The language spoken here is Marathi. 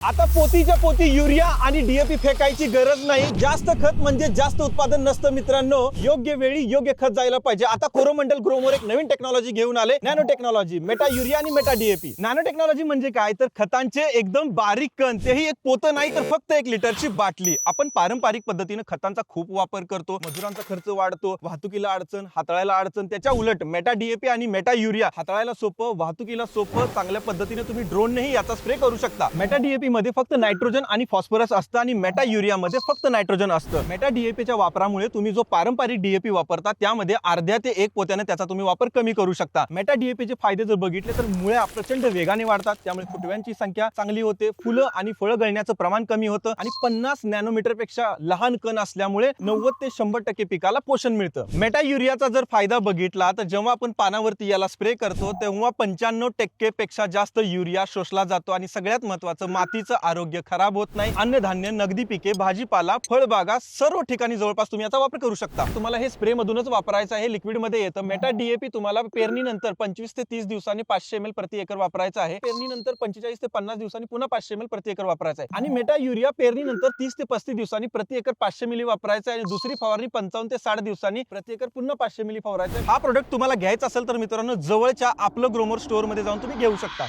आता पोतीच्या पोती युरिया आणि डीएपी फेकायची गरज नाही। जास्त खत म्हणजे जास्त उत्पादन नसतं मित्रांनो। योग्य वेळी योग्य खत जायला पाहिजे। आता कोरोमंडल ग्रोमोर एक नवीन टेक्नॉलॉजी घेऊन आले, नॅनो टेक्नॉलॉजी, मेटा युरिया आणि मेटा डीएपी। नॅनो टेक्नॉलॉजी म्हणजे काय तर खतांचे एकदम बारीक कण, तेही एक पोतं नाही तर फक्त 1 लिटरची बाटली। आपण पारंपरिक पद्धतीने खतांचा खूप वापर करतो, मजुरांचा खर्च वाढतो, वाहतुकीला अडचण, हाताळायला अडचण। त्याच्या उलट मेटा डीएपी आणि मेटा युरिया हाताळायला सोपं, वाहतुकीला सोपं, चांगल्या पद्धतीने तुम्ही ड्रोननेही याचा स्प्रे करू शकता। मेटा डीएपी मध्ये फक्त नायट्रोजन आणि फॉस्फरस असतं आणि मेटा युरिया मध्ये फक्त नायट्रोजन असतं। मेटा डीएपीच्या वापरामुळे तुम्ही जो पारंपरिक डीएपी वापरता त्यामध्ये अर्ध्या ते 1 पोत्याने त्याचा तुम्ही वापर कमी करू शकता। मेटा डीएपीचे फायदे जर बघितले तर मुळ्या प्रचंड वेगाने वाढतात, त्यामुळे फुटव्यांची संख्या चांगली होते, फुलं आणि फळं गळण्याचं प्रमाण कमी होतं आणि 50 नॅनोमीटर पेक्षा लहान कण असल्यामुळे 90 ते 100% पिकाला पोषण मिळतं। मेटा युरियाचा जर फायदा बघितला तर जेव्हा आपण पानावरती याला स्प्रे करतो तेव्हा 95% पेक्षा जास्त युरिया शोषला जातो आणि सगळ्यात महत्त्वाचं मातीचं आरोग्य खराब होत नाही। अन्नधान्य, नगदी पिके, भाजीपाला, फळबागा सर्व ठिकाणी जवळपास तुम्ही याचा वापर करू शकता। तुम्हाला हे स्प्रे मधूनच वापरायचं आहे, लिक्विड मध्ये येतं। मेटा डीएपी तुम्हाला पेरणीनंतर 25 ते 30 दिवसांनी 500 ml प्रति एकर वापरायचं आहे। पेरणीनंतर 45 ते 50 दिवसांनी पुन्हा 500 ml प्रति एकर वापरायचं आहे। आणि मेटा युरिया पेरणीनंतर 30 ते 35 दिवसांनी प्रति एकर 500 मिली वापरायचं आहे आणि दुसरी फवारणी 55 ते 60 दिवसांनी प्रति एकर पुन्हा 500 मिली फवारायचं आहे। हा प्रोडक्ट तुम्हाला घ्यायचा असेल तर मित्रांनो जवळच्या आपलं ग्रोमोर स्टोअर मध्ये जाऊन तुम्ही घेऊ शकता।